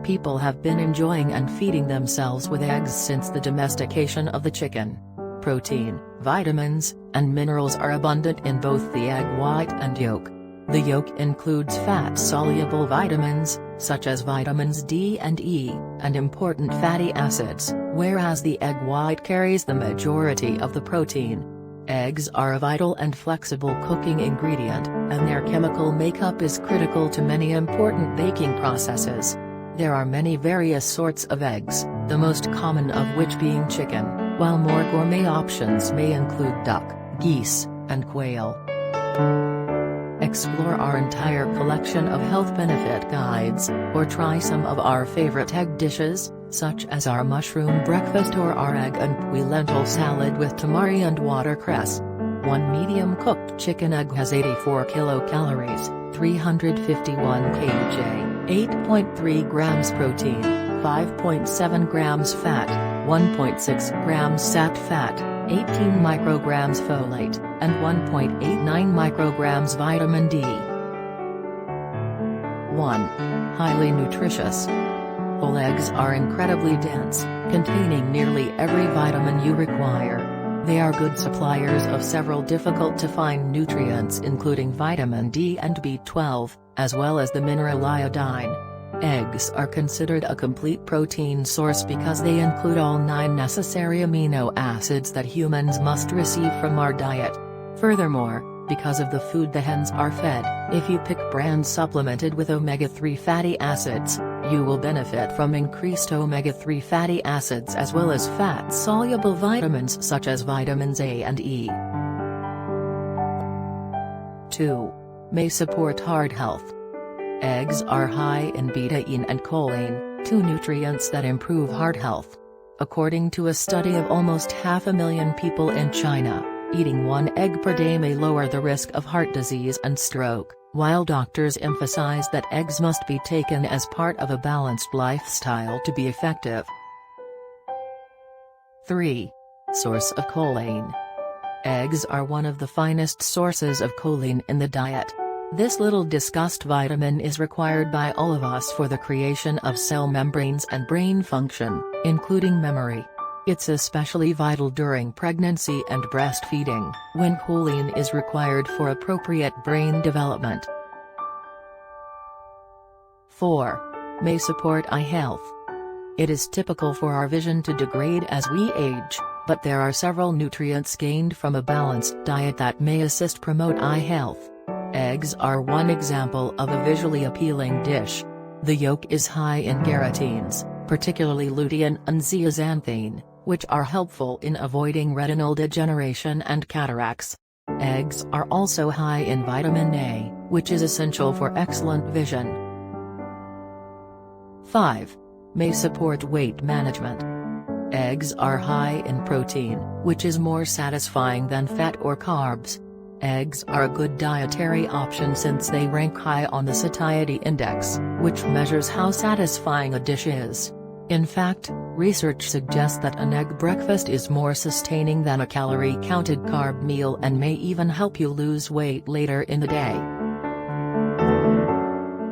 people have been enjoying and feeding themselves with eggs since the domestication of the chicken. Protein, vitamins, and minerals are abundant in both the egg white and yolk. The yolk includes fat-soluble vitamins, such as vitamins D and E, and important fatty acids, whereas the egg white carries the majority of the protein. Eggs are a vital and flexible cooking ingredient, and their chemical makeup is critical to many important baking processes. There are many various sorts of eggs, the most common of which being chicken, while more gourmet options may include duck, geese, and quail. Explore our entire collection of health benefit guides, or try some of our favorite egg dishes, such as our mushroom breakfast or our egg and pui lentil salad with tamari and watercress. One medium-cooked chicken egg has 84 kilocalories, 351 kJ, 8.3 grams protein, 5.7 grams fat, 1.6 grams sat fat, 18 micrograms folate, and 1.89 micrograms vitamin D. 1. Highly nutritious. Whole eggs are incredibly dense, containing nearly every vitamin you require. They are good suppliers of several difficult-to-find nutrients including vitamin D and B12, as well as the mineral iodine. Eggs are considered a complete protein source because they include all 9 necessary amino acids that humans must receive from our diet. Furthermore, because of the food the hens are fed, if you pick brands supplemented with omega-3 fatty acids, you will benefit from increased omega-3 fatty acids as well as fat-soluble vitamins such as vitamins A and E. 2. May support heart health. Eggs are high in betaine and choline, 2 nutrients that improve heart health. According to a study of almost 500,000 people in China, eating 1 egg per day may lower the risk of heart disease and stroke, while doctors emphasize that eggs must be taken as part of a balanced lifestyle to be effective. 3. Source of choline. Eggs are one of the finest sources of choline in the diet. This little discussed vitamin is required by all of us for the creation of cell membranes and brain function, including memory. It's especially vital during pregnancy and breastfeeding, when choline is required for appropriate brain development. 4. May support eye health. It is typical for our vision to degrade as we age, but there are several nutrients gained from a balanced diet that may assist promote eye health. Eggs are one example of a visually appealing dish. The yolk is high in carotenoids, particularly lutein and zeaxanthine, which are helpful in avoiding retinal degeneration and cataracts. Eggs are also high in vitamin A, which is essential for excellent vision. 5. May support weight management. Eggs are high in protein, which is more satisfying than fat or carbs. Eggs are a good dietary option since they rank high on the satiety index, which measures how satisfying a dish is. In fact, research suggests that an egg breakfast is more sustaining than a calorie-counted carb meal and may even help you lose weight later in the day.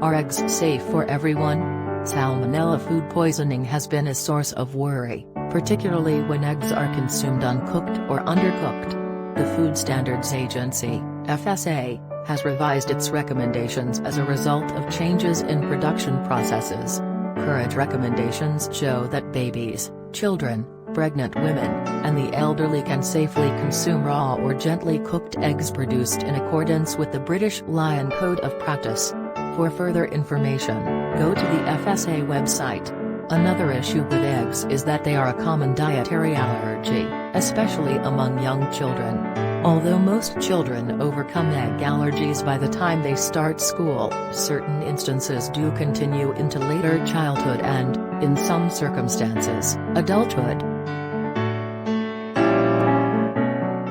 Are eggs safe for everyone? Salmonella food poisoning has been a source of worry, particularly when eggs are consumed uncooked or undercooked. The Food Standards Agency, FSA, has revised its recommendations as a result of changes in production processes. Current recommendations show that babies, children, pregnant women, and the elderly can safely consume raw or gently cooked eggs produced in accordance with the British Lion Code of Practice. For further information, go to the FSA website. Another issue with eggs is that they are a common dietary allergy, especially among young children. Although most children overcome egg allergies by the time they start school, certain instances do continue into later childhood and, in some circumstances, adulthood.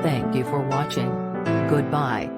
Thank you for watching. Goodbye.